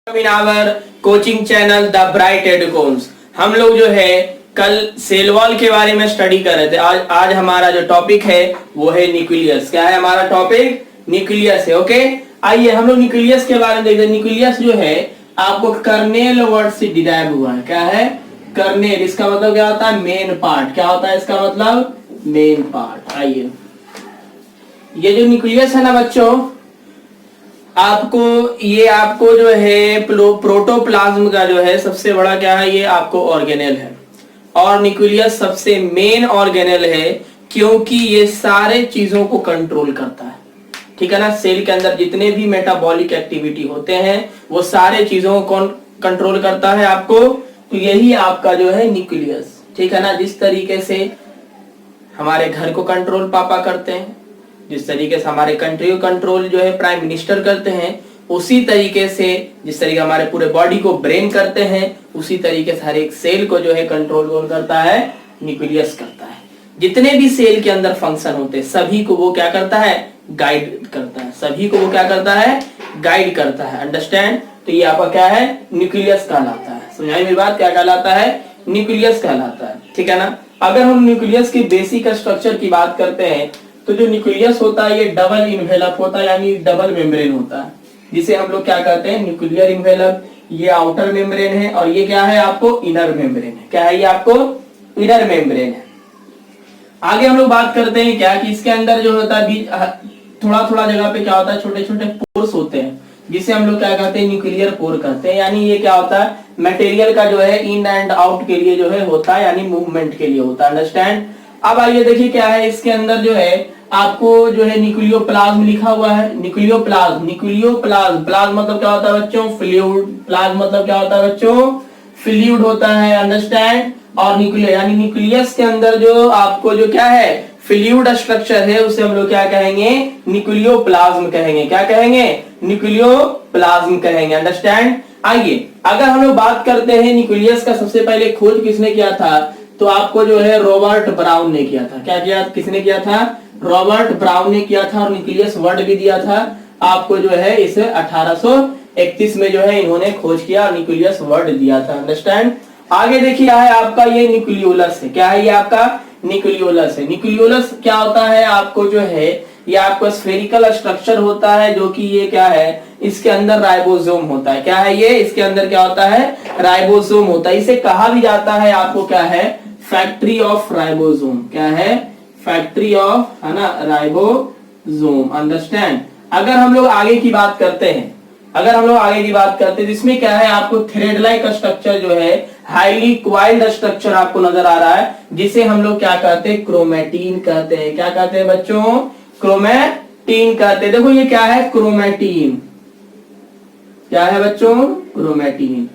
In our coaching channel the Bright Educons. हम लोग जो है कल सेल वॉल के बारे में स्टडी कर रहे थे। आज हमारा जो टॉपिक है वो है न्यूक्लियस। क्या है हमारा टॉपिक? न्यूक्लियस है। ओके, आइए हम लोग न्यूक्लियस के बारे में देखते हैं। न्यूक्लियस जो है आपको कर्नेल वर्ड से डिराइव हुआ है। क्या है? कर्नेल। इसका मतलब क्या होता है? Main part. क्या होता है इसका मतलब? Main part. आइए, ये जो न्यूक्लियस है ना बच्चों, आपको जो है प्रोटोप्लाज्म का जो है सबसे बड़ा क्या है, ये आपको ऑर्गेनेल है। और न्यूक्लियस सबसे मेन ऑर्गेनेल है क्योंकि ये सारे चीजों को कंट्रोल करता है। ठीक है ना? सेल के अंदर जितने भी मेटाबॉलिक एक्टिविटी होते हैं वो सारे चीजों को कंट्रोल करता है आपको। तो यही आपका जो है न्यूक्लियस। ठीक है ना? जिस तरीके से हमारे घर को कंट्रोल पापा करते हैं, जिस तरीके से हमारे कंट्री को कंट्रोल जो है प्राइम मिनिस्टर करते हैं, उसी तरीके से जिस तरीके हमारे पूरे बॉडी को ब्रेन करते हैं, उसी तरीके से हर एक सेल को जो है कंट्रोल कौन करता है? न्यूक्लियस करता है। जितने भी सेल के अंदर फंक्शन होते हैं सभी को वो क्या करता है? गाइड करता है। सभी को वो क्या करता है? गाइड करता है। अंडरस्टैंड? तो ये आपका क्या है? न्यूक्लियस कहलाता है। समझाई मेरी बात? क्या कहलाता है? न्यूक्लियस कहलाता है। ठीक है ना? अगर हम न्यूक्लियस की बेसिक स्ट्रक्चर की बात करते हैं तो जो न्यूक्लियस होता है ये डबल इन्वेलप होता है, यानी डबल मेम्ब्रेन होता है, जिसे हम लोग क्या कहते हैं? Nuclear envelope. ये आउटर मेम्ब्रेन है और ये क्या है? आपको इनर मेम्ब्रेन है। क्या है? ये आपको इनर मेम्ब्रेन है। आगे हम लोग बात करते हैं क्या कि इसके अंदर जो होता है थोड़ा थोड़ा जगह पे क्या होता है? छोटे छोटे पोर्स होते हैं, जिसे हम लोग क्या कहते हैं? न्यूक्लियर पोर कहते हैं। यानी ये क्या होता है? मटेरियल का जो है इन एंड आउट के लिए जो है होता है, यानी मूवमेंट के लिए होता है। अंडरस्टैंड? अब आइए देखिए क्या है इसके अंदर जो है आपको जो है न्यूक्लियोप्लाज्म लिखा हुआ है। न्यूक्लियोप्लाज्म प्लाज्म मतलब क्या होता है बच्चों? फ्लूइड। प्लाज्म मतलब क्या होता है बच्चों? फ्लूइड होता है। अंडरस्टैंड? और न्यूक्लियस यानी न्यूक्लियस के अंदर जो आपको जो क्या है फ्लूइड स्ट्रक्चर है उसे हम लोग क्या कहेंगे? न्यूक्लियोप्लाज्म कहेंगे। क्या कहेंगे? न्यूक्लियोप्लाज्म कहेंगे। अंडरस्टैंड? आइए, अगर हम लोग बात करते हैं न्यूक्लियस का सबसे पहले खोज किसने किया था, तो आपको जो है रॉबर्ट ब्राउन ने किया था। क्या किया? किसने किया था? रॉबर्ट ब्राउन ने किया था। और न्यूक्लियस वर्ड भी दिया था आपको जो है इसे 1831 में जो है इन्होंने खोज किया और न्यूक्लियस वर्ड दिया था। अंडरस्टैंड? आगे देखिए है आपका ये न्यूक्लियोलस है। क्या है? ये आपका न्यूक्लियोलस है। न्यूक्लियोलस क्या होता है? आपको जो है ये आपको स्फेरिकल स्ट्रक्चर होता है, जो कि ये क्या है? इसके अंदर राइबोसोम होता है। क्या है ये? इसके अंदर क्या होता है? राइबोसोम होता है। इसे कहा भी जाता है आपको क्या है? Factory of ribosome. क्या है? फैक्ट्री ऑफ, है ना, राइबोसोम। अंडरस्टैंड? अगर हम लोग आगे की बात करते हैं इसमें क्या है? आपको थ्रेड लाइक स्ट्रक्चर जो है हाईली क्वाइल्ड स्ट्रक्चर आपको नजर आ रहा है, जिसे हम लोग क्या कहते हैं? क्रोमेटिन कहते हैं। क्या कहते हैं बच्चों? क्रोमेटिन कहते हैं। देखो ये क्या है? क्रोमेटिन। क्या है बच्चों? क्रोमेटिन।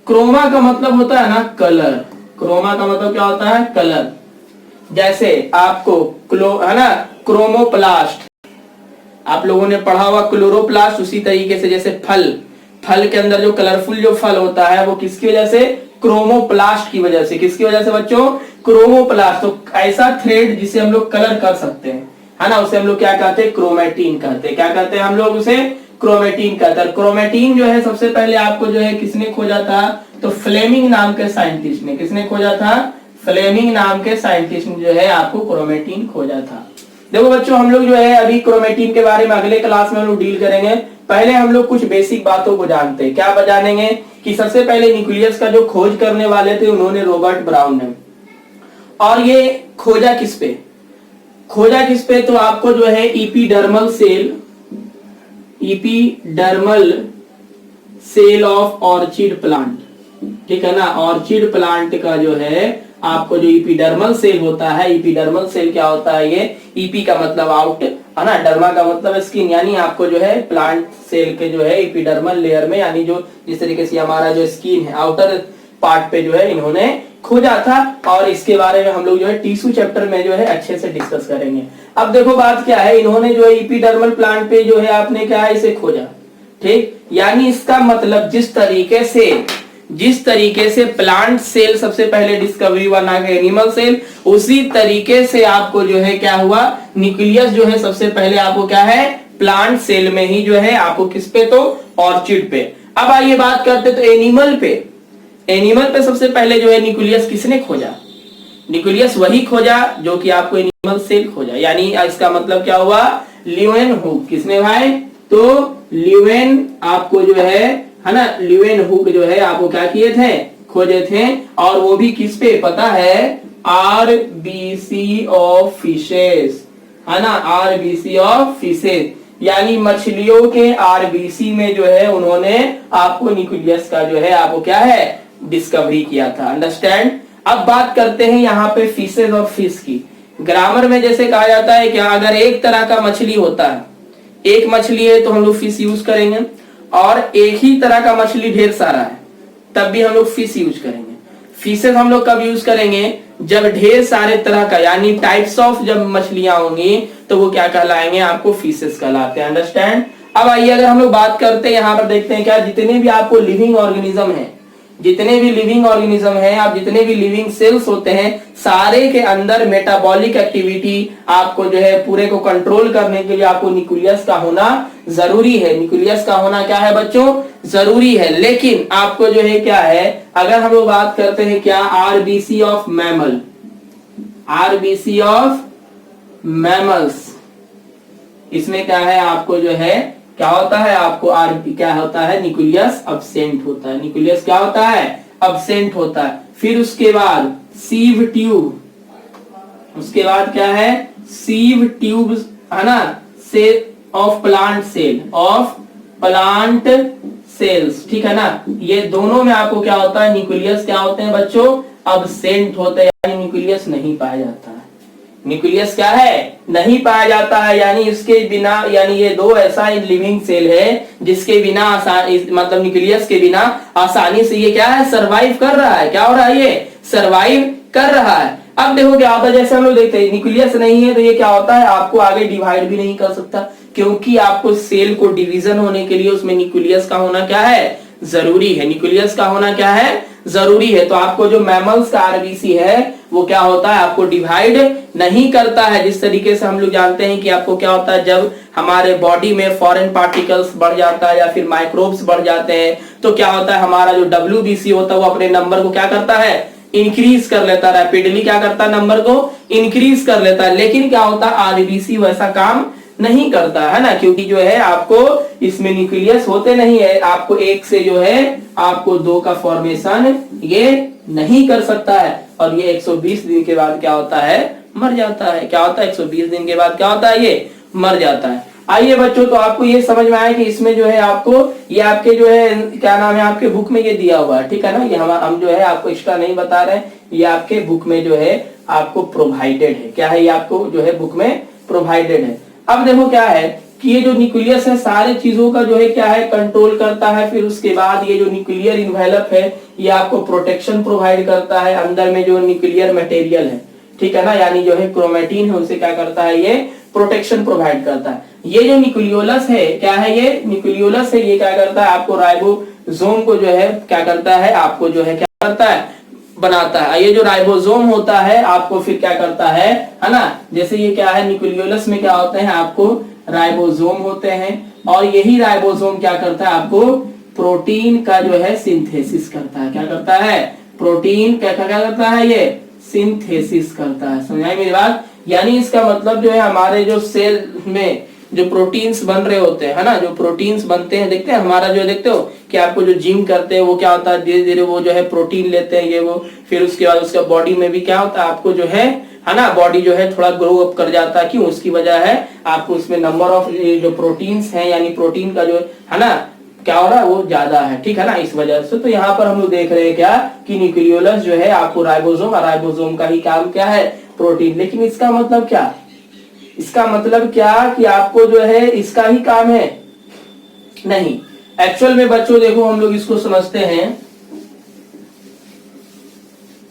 क्रोमा का मतलब होता है ना कलर। क्रोमा का मतलब क्या होता है? कलर। जैसे आपको है ना क्रोमोप्लास्ट, आप लोगों ने पढ़ा हुआ क्लोरोप्लास्ट। उसी तरीके से जैसे फल के अंदर जो कलरफुल जो फल होता है वो किसकी वजह से? क्रोमोप्लास्ट की वजह से। किसकी वजह से बच्चों? क्रोमोप्लास्ट। तो ऐसा थ्रेड जिसे हम लोग कलर कर सकते हैं, है ना, उसे हम लोग क्या कहते हैं? क्रोमेटिन कहते हैं। क्या कहते हैं हम लोग उसे? क्रोमेटिन कहते हैं। क्रोमेटिन जो है सबसे पहले आपको जो है किसने खोजा था? तो फ्लेमिंग नाम के साइंटिस्ट ने। किसने खोजा था? फ्लेमिंग नाम के साइंटिस्ट ने जो है आपको क्रोमेटिन खोजा था। देखो बच्चों, हम लोग जो है अभी क्रोमेटिन के बारे में अगले क्लास में हम लोग डील करेंगे। पहले हम लोग कुछ बेसिक बातों को जानते हैं। क्या जानेंगे? कि सबसे पहले न्यूक्लियस का जो खोज करने वाले थे उन्होंने रॉबर्ट ब्राउन ने। और ये खोजा किस पे? तो आपको जो है epidermal cell of orchid plant. ठीक है ना? ऑर्चिड प्लांट का जो है आपको जो इपीडर्मल सेल होता है, इपीडर्मल सेल क्या होता है? ये ईपी का मतलब आउट, है ना, डर्मा का मतलब स्किन, यानी आपको जो है प्लांट सेल के जो है इपीडर्मल लेयर में, यानी जो जिस तरीके से हमारा जो स्किन है आउटर पार्ट पे जो है इन्होंने खोजा था। और इसके बारे में हम लोग जो है टिश्यू चैप्टर में जो है अच्छे से डिस्कस करेंगे। अब देखो बात क्या है, इन्होंने जो है इपीडर्मल प्लांट पे जो है आपने क्या है इसे खोजा। ठीक, यानी इसका मतलब जिस तरीके से प्लांट सेल सबसे पहले डिस्कवरी हुआ ना कि एनिमल सेल, उसी तरीके से आपको जो है क्या हुआ? न्यूक्लियस जो है सबसे पहले आपको क्या है? प्लांट सेल में ही जो है आपको किस पे? तो ऑर्चिड पे। अब आइए बात करते तो एनिमल पे। एनिमल पे सबसे पहले जो है न्यूक्लियस किसने खोजा? न्यूक्लियस वही खोजा जो कि आपको एनिमल सेल खोजा, यानी इसका मतलब क्या हुआ? ल्यूवेनहुक। किसने भाई? तो ल्यूवेन आपको जो है ना, ल्यूवेनहुक जो है आपको क्या किए थे? खोजे थे। और वो भी किस पे पता है? आरबीसी ऑफ फिशेस, है ना, आरबीसी ऑफ फिशेस, यानी मछलियों के आरबीसी में जो है उन्होंने आपको न्यूक्लियस का जो है आपको क्या है डिस्कवरी किया था। अंडरस्टैंड? अब बात करते हैं यहाँ पे फिशेस और फिश की। ग्रामर में जैसे कहा जाता है क्या, अगर एक तरह का मछली होता है, एक मछली है तो हम लोग फिश यूज करेंगे, और एक ही तरह का मछली ढेर सारा है तब भी हम लोग फिश यूज करेंगे। फिशेस हम लोग कब यूज करेंगे? जब ढेर सारे तरह का यानी टाइप्स ऑफ जब मछलियां होंगी तो वो क्या कहलाएंगे? आपको फिशेस कहलाते हैं। अंडरस्टैंड? अब आइए अगर हम लोग बात करते हैं यहाँ पर देखते हैं क्या, जितने भी आपको लिविंग ऑर्गेनिज्म है, जितने भी लिविंग ऑर्गेनिज्म है, आप जितने भी लिविंग सेल्स होते हैं, सारे के अंदर मेटाबॉलिक एक्टिविटी आपको जो है पूरे को कंट्रोल करने के लिए आपको न्यूक्लियस का होना जरूरी है। न्यूक्लियस का होना क्या है बच्चों? जरूरी है। लेकिन आपको जो है क्या है, अगर हम लोग बात करते हैं क्या, RBC of mammal, RBC of mammals, इसमें क्या है आपको जो है क्या होता है? आपको क्या होता है? न्यूक्लियस अब्सेंट होता है। न्यूक्लियस क्या होता है? अब्सेंट होता है। फिर उसके बाद सीव ट्यूब, उसके बाद क्या है? सीव ट्यूब, है ना, cell of plant, cell of plant cells, ठीक है ना। ये दोनों में आपको क्या होता है? न्यूक्लियस क्या होते हैं बच्चों? अब्सेंट होते हैं, यानी न्यूक्लियस नहीं पाया जाता है। न्यूक्लियस क्या है? नहीं पाया जाता है, यानी इसके बिना, यानी ये दो ऐसा लिविंग सेल है जिसके बिना आसानी, मतलब न्यूक्लियस के बिना आसानी से ये क्या है? सरवाइव कर रहा है। क्या हो रहा है? ये सरवाइव कर रहा है। अब देखो क्या होता है, जैसे हम लोग देखते हैं न्यूक्लियस नहीं है तो ये क्या होता है? आपको आगे डिवाइड भी नहीं कर सकता, क्योंकि आपको सेल को डिवीजन होने के लिए उसमें न्यूक्लियस का होना क्या है? जरूरी है। न्यूक्लियस का होना क्या है? जरूरी है। तो आपको जो मैमल्स का आरबीसी है वो क्या होता है? आपको डिवाइड नहीं करता है। जिस तरीके से हम लोग जानते हैं कि आपको क्या होता है, जब हमारे बॉडी में फॉरेन पार्टिकल्स बढ़ जाता है या फिर माइक्रोब्स बढ़ जाते हैं तो क्या होता है, हमारा जो डब्ल्यूबीसी होता है वो अपने नंबर को क्या करता है? इंक्रीज कर लेता है, रैपिडली क्या करता है? नंबर को इंक्रीज कर लेता है। लेकिन क्या होता है? आरबीसी वैसा काम नहीं करता है ना, क्योंकि जो है आपको इसमें न्यूक्लियस होते नहीं है। आपको एक से जो है आपको दो का फॉर्मेशन ये नहीं कर सकता है, और ये 120 दिन के बाद क्या होता है? मर जाता है। क्या होता है? 120 दिन के बाद क्या होता है? ये मर जाता है। आइए बच्चों, तो आपको ये समझ में आया कि इसमें जो है आपको ये आपके जो है क्या नाम है, आपके बुक में ये दिया हुआ है, ठीक है ना। ये हम जो है आपको एक्स्ट्रा नहीं बता रहे हैं, ये आपके बुक में जो है आपको प्रोवाइडेड है। क्या है? ये आपको जो है बुक में प्रोवाइडेड है। अब देखो क्या है कि ये जो न्यूक्लियस है सारे चीजों का जो है क्या है? कंट्रोल करता है। फिर उसके बाद ये जो न्यूक्लियर इन्वेलप है ये आपको प्रोटेक्शन प्रोवाइड करता है। अंदर में जो न्यूक्लियर मटेरियल है, ठीक है ना, यानी जो है क्रोमेटिन है, उसे क्या करता है? ये प्रोटेक्शन प्रोवाइड करता है। ये जो न्यूक्लियोलस है क्या है? ये न्यूक्लियोलस है, ये क्या करता है? आपको राइबोसोम को जो है क्या करता है? आपको जो है क्या करता है? बनाता है। ये जो राइबोसोम होता है आपको फिर क्या करता है ना, जैसे ये क्या है, न्यूक्लियोलस में क्या होते हैं? आपको राइबोसोम होते हैं, और यही राइबोसोम क्या करता है? आपको प्रोटीन का जो है सिंथेसिस करता है। क्या करता है? प्रोटीन क्या करता है? ये सिंथेसिस करता है। समझाई मेरी बात? यानी इसका मतलब जो है हमारे जो सेल में जो प्रोटीन्स बन रहे होते हैं, है ना, जो प्रोटीन्स बनते हैं, देखते हैं हमारा जो देखते हो कि आपको जो जिम करते हैं वो क्या होता है? धीरे धीरे वो जो है प्रोटीन लेते हैं ये वो, फिर उसके बाद उसका बॉडी में भी क्या होता है? आपको जो है ना, बॉडी जो है थोड़ा ग्रो अप कर जाता है। क्यों? उसकी वजह है आपको उसमें नंबर ऑफ जो प्रोटीन्स हैं, यानी प्रोटीन का जो है ना क्या हो रहा है? वो ज्यादा है, ठीक है ना, इस वजह से। तो यहाँ पर हम लोग देख रहे हैं क्या कि न्यूक्लियोलस जो है आपको राइबोसोम, और राइबोसोम का ही काम क्या है? प्रोटीन। लेकिन इसका मतलब क्या? इसका मतलब क्या कि आपको जो है इसका ही काम है? नहीं। एक्चुअल में बच्चों देखो हम लोग इसको समझते हैं,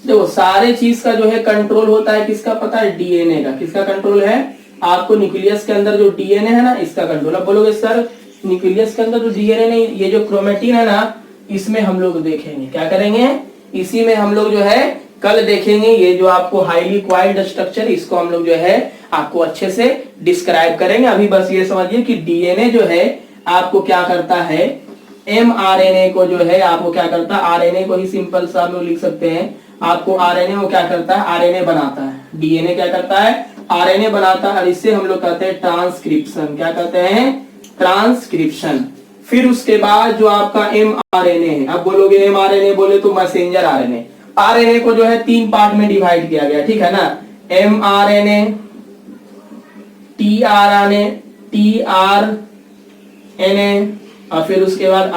देखो सारे चीज का जो है कंट्रोल होता है किसका? पता है? डीएनए का। किसका कंट्रोल है? आपको न्यूक्लियस के अंदर जो डीएनए है ना, इसका कंट्रोल। अब बोलोगे सर न्यूक्लियस के अंदर जो डीएनए नहीं, ये जो क्रोमेटिन है ना, इसमें हम लोग देखेंगे। क्या करेंगे? इसी में हम लोग जो है कल देखेंगे। ये जो आपको हाईली क्वाइल्ड स्ट्रक्चर, इसको हम लोग जो है आपको अच्छे से डिस्क्राइब करेंगे। अभी बस ये समझिए कि डीएनए जो है आपको क्या करता है? mRNA को जो है आपको क्या करता है, आरएनए को ही सिंपल सा हम लोग लिख सकते हैं, आपको आरएनए वो क्या करता है, आरएनए बनाता है। डीएनए क्या करता है, आरएनए बनाता है, और इससे हम लोग कहते हैं ट्रांसक्रिप्शन। क्या कहते हैं, ट्रांसक्रिप्शन। फिर उसके बाद जो आपका mRNA है, अब बोलोगे mRNA बोले तो मैसेंजर आरएनए। आरएनए को जो है 3 पार्ट में डिवाइड किया गया, ठीक है ना, mRNA, tRNA, और फिर उसके बाद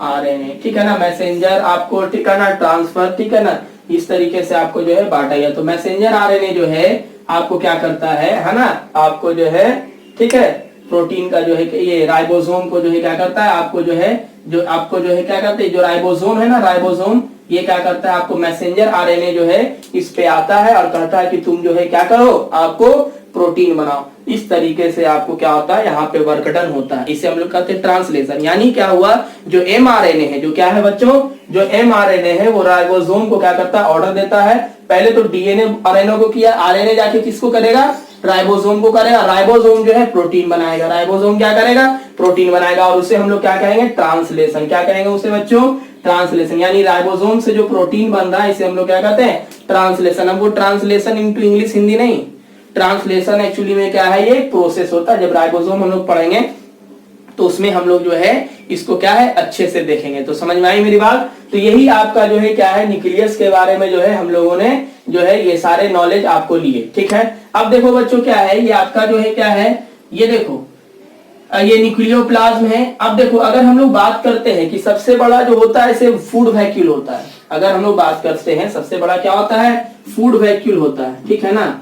आरएनए, ठीक है ना, मैसेंजर आपको, ठीक है ना, ट्रांसफर, ठीक है ना, इस तरीके से आपको जो है बांटा गया। तो मैसेंजर आरएनए जो है आपको क्या करता है ना, आपको जो है, ठीक है, प्रोटीन का जो है ये राइबोसोम को जो है क्या करता है, आपको जो है क्या करते हैं, जो राइबोसोम है ना, राइबोसोम ये क्या करता है, आपको मैसेंजर आरएनए जो है इस पे आता है और कहता है कि तुम जो है क्या करो, आपको प्रोटीन बनाओ। इस तरीके से आपको क्या होता है, यहाँ पे वर्क डन होता है। इसे हम लोग कहते हैं ट्रांसलेशन। यानी क्या हुआ, जो mRNA है, जो क्या है बच्चों, जो mRNA है वो राइबोसोम को क्या करता है, ऑर्डर देता है। पहले तो डीएनए आरएनए को किया, आरएनए जाके किसको करेगा, राइबोसोम को करेगा, राइबोसोम जो है प्रोटीन बनाएगा, राइबोसोम क्या करेगा, प्रोटीन बनाएगा, और उसे हम लोग क्या कहेंगे, ट्रांसलेशन। क्या कहेंगे उसे बच्चों, ट्रांसलेशन। यानी राइबोसोम से जो प्रोटीन बन रहा है इसे हम लोग क्या कहते हैं, ट्रांसलेशन। अब वो ट्रांसलेशन इनटू इंग्लिश, हिंदी नहीं, ट्रांसलेशन एक्चुअली में क्या है, ये प्रोसेस होता है। जब राइबोसोम हम लोग पढ़ेंगे तो उसमें हम लोग जो है इसको क्या है अच्छे से देखेंगे। तो समझ में आई मेरी बात। तो यही आपका जो है क्या है, न्यूक्लियस के बारे में जो है हम लोगों ने जो है ये सारे नॉलेज आपको लिए, ठीक है। अब देखो बच्चों क्या है, ये आपका जो है क्या है, ये देखो ये न्यूक्लियोप्लाज्म है। अब देखो अगर हम लोग बात करते हैं कि सबसे बड़ा जो होता है इसे फूड वैक्यूल होता है। अगर हम लोग बात करते हैं सबसे बड़ा क्या होता है, फूड वैक्यूल होता है, ठीक है ना।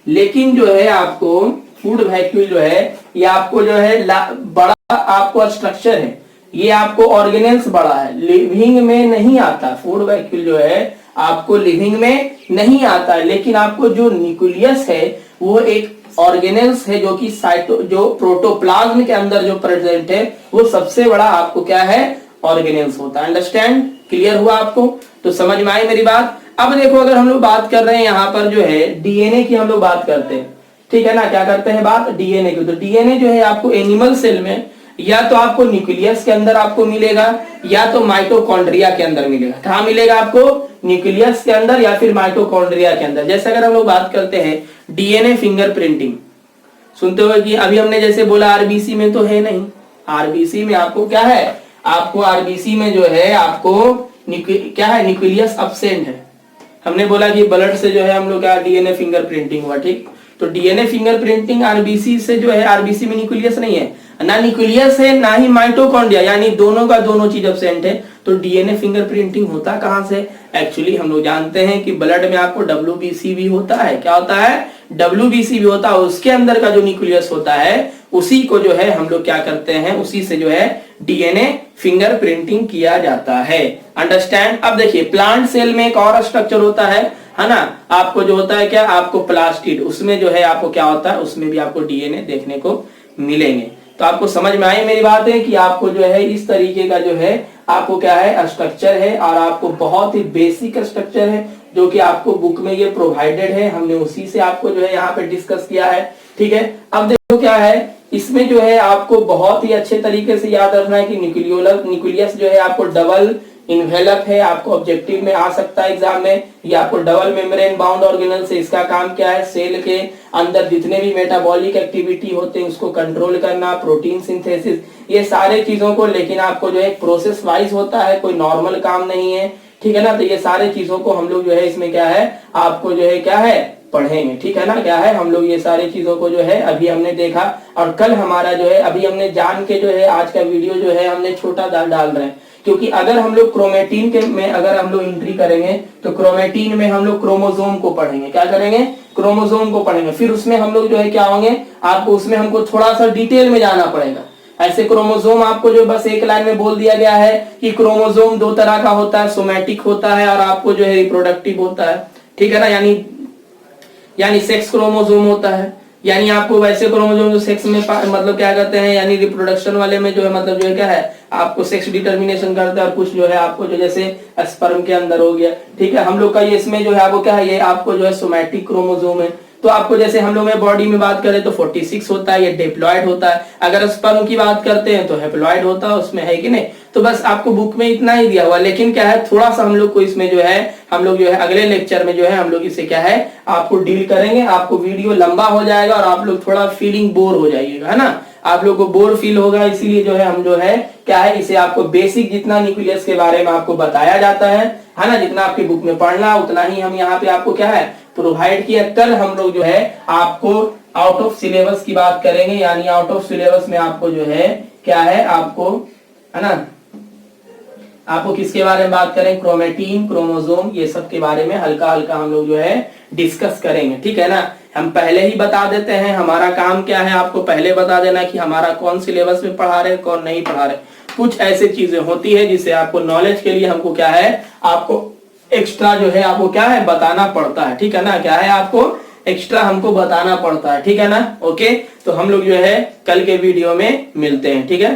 लेकिन जो है आपको फूड वैक्यूल जो है ये आपको जो है बड़ा आपको स्ट्रक्चर है, ये आपको ऑर्गेनेल्स बड़ा है, लिविंग में नहीं आता। फूड वैक्यूल जो है आपको लिविंग में नहीं आता है, लेकिन आपको जो न्यूक्लियस है वो एक ऑर्गेनेल्स है जो कि जो प्रोटोप्लाज्म के अंदर जो प्रेजेंट है वो सबसे बड़ा आपको क्या है, ऑर्गेनेल्स होता है। अंडरस्टैंड, क्लियर हुआ आपको, तो समझ में आई मेरी बात। अब देखो अगर हम लोग बात कर रहे हैं यहाँ पर जो है डीएनए की हम लोग बात करते हैं, ठीक है ना, क्या करते हैं बात, डीएनए की। तो डीएनए जो है आपको एनिमल सेल में या तो आपको न्यूक्लियस के अंदर आपको मिलेगा या तो माइटोकॉन्ड्रिया के अंदर मिलेगा। कहाँ मिलेगा आपको, न्यूक्लियस के अंदर या फिर माइटोकॉन्ड्रिया के अंदर। जैसे अगर हम लोग बात करते हैं डीएनए फिंगरप्रिंटिंग, सुनते हो कि अभी हमने जैसे बोला आरबीसी में तो है नहीं, आरबीसी में आपको क्या है, आपको आरबीसी में जो है आपको क्या है, न्यूक्लियस अब्सेंट है। हमने बोला कि ब्लड से जो है हम लोग क्या डीएनए फिंगरप्रिंटिंग हुआ, ठीक। तो डीएनए फिंगरप्रिंटिंग आरबीसी से जो है, आरबीसी में न्यूक्लियस नहीं है, ना न्यूक्लियस है ना ही माइटोकॉन्ड्रिया, यानी दोनों का दोनों चीज अब्सेंट है। तो डीएनए फिंगरप्रिंटिंग होता कहां से, एक्चुअली हम लोग जानते हैं कि ब्लड में आपको डब्ल्यूबीसी भी होता है। क्या होता है, डब्ल्यूबीसी भी होता है। उसके अंदर का जो न्यूक्लियस होता है उसी को जो है हम लोग क्या करते हैं, उसी से जो है डीएनए फिंगरप्रिंटिंग किया जाता है। अंडरस्टैंड। अब देखिए प्लांट सेल में एक और स्ट्रक्चर होता है ना, आपको जो होता है क्या, आपको प्लास्टिड, उसमें जो है आपको क्या होता है, उसमें भी आपको डीएनए देखने को मिलेंगे। तो आपको समझ में आई मेरी बात है कि आपको जो है इस तरीके का जो है आपको क्या है स्ट्रक्चर है, और आपको बहुत ही बेसिक स्ट्रक्चर है जो कि आपको बुक में ये प्रोवाइडेड है। हमने उसी से आपको जो है यहाँ पे डिस्कस किया है, ठीक है। अब देखो क्या है, इसमें जो है आपको बहुत ही अच्छे तरीके से याद रखना है कि न्यूक्लियस जो है आपको डबल इन्वेलप है, आपको ऑब्जेक्टिव में आ सकता है एग्जाम में। ये आपको डबल मेम्ब्रेन बाउंड ऑर्गेनल से, इसका काम क्या है, सेल के अंदर जितने भी मेटाबॉलिक एक्टिविटी होते हैं उसको कंट्रोल करना, प्रोटीन सिंथेसिस, ये सारे चीजों को, लेकिन आपको जो है प्रोसेस वाइज होता है, कोई नॉर्मल काम नहीं है, ठीक है ना। तो ये सारे चीजों को हम लोग जो है इसमें क्या है आपको जो है क्या है पढ़ेंगे, ठीक है ना। क्या है, हम लोग ये सारी चीजों को जो है अभी हमने देखा, और कल हमारा जो है अभी हमने जान के जो है आज का वीडियो जो है हमने छोटा डाल रहे हैं, क्योंकि अगर हम लोग क्रोमेटिन के में अगर हम लोग एंट्री करेंगे तो क्रोमेटिन में हम लोग क्रोमोसोम को पढ़ेंगे। क्या करेंगे, क्रोमोसोम को पढ़ेंगे। फिर उसमें हम लोग जो है क्या होंगे, आपको उसमें हमको थोड़ा सा डिटेल में जाना पड़ेगा। ऐसे क्रोमोसोम आपको जो बस एक लाइन में बोल दिया गया है कि क्रोमोसोम 2 तरह का होता है, सोमैटिक होता है और आपको जो है रिप्रोडक्टिव होता है, ठीक है ना। यानी सेक्स क्रोमोसोम होता है, यानी आपको वैसे क्रोमोसोम जो सेक्स में मतलब क्या करते हैं, यानी रिप्रोडक्शन वाले में जो है मतलब जो है क्या है आपको सेक्स डिटर्मिनेशन करता है, और कुछ जो है आपको जो जैसे स्पर्म के अंदर हो गया, ठीक है। हम लोग का ये इसमें जो है आपको क्या है, ये आपको जो है सोमैटिक क्रोमोसोम है, तो आपको जैसे हम लोग में बॉडी में बात करें तो 46 होता है, ये डिप्लॉयड होता है। अगर स्पर्म की बात करते हैं तो हैप्लॉयड होता है उसमें, है कि नहीं। तो बस आपको बुक में इतना ही दिया हुआ, लेकिन क्या है थोड़ा सा हम लोग को इसमें जो है हम लोग जो है अगले लेक्चर में जो है हम लोग इसे क्या है आपको डील करेंगे। आपको वीडियो लंबा हो जाएगा और आप लोग थोड़ा फीलिंग बोर हो जाइएगा, है ना, आप लोग को बोर फील होगा, इसीलिए जो है हम जो है क्या है इसे आपको बेसिक जितना न्यूक्लियस के बारे में आपको बताया जाता है ना, जितना आपकी बुक में पढ़ना उतना ही हम यहाँ पे आपको क्या है प्रोवाइड किया। कल हम लोग जो है आपको आउट ऑफ सिलेबस की बात करेंगे, यानी आउट ऑफ सिलेबस में आपको जो है क्या है आपको, है ना, आपको किसके बारे में बात करें, क्रोमेटीन, क्रोमोसोम, ये सब के बारे में हल्का हल्का हम लोग जो है डिस्कस करेंगे, ठीक है ना। हम पहले ही बता देते हैं, हमारा काम क्या है आपको पहले बता देना कि हमारा कौन सिलेबस में पढ़ा रहे कौन नहीं पढ़ा रहे। कुछ ऐसी चीजें होती है जिससे आपको नॉलेज के लिए हमको क्या है आपको एक्स्ट्रा जो है आपको क्या है बताना पड़ता है, ठीक है ना, क्या है आपको एक्स्ट्रा हमको बताना पड़ता है, ठीक है ना। ओके, तो हम लोग जो है कल के वीडियो में मिलते हैं, ठीक है।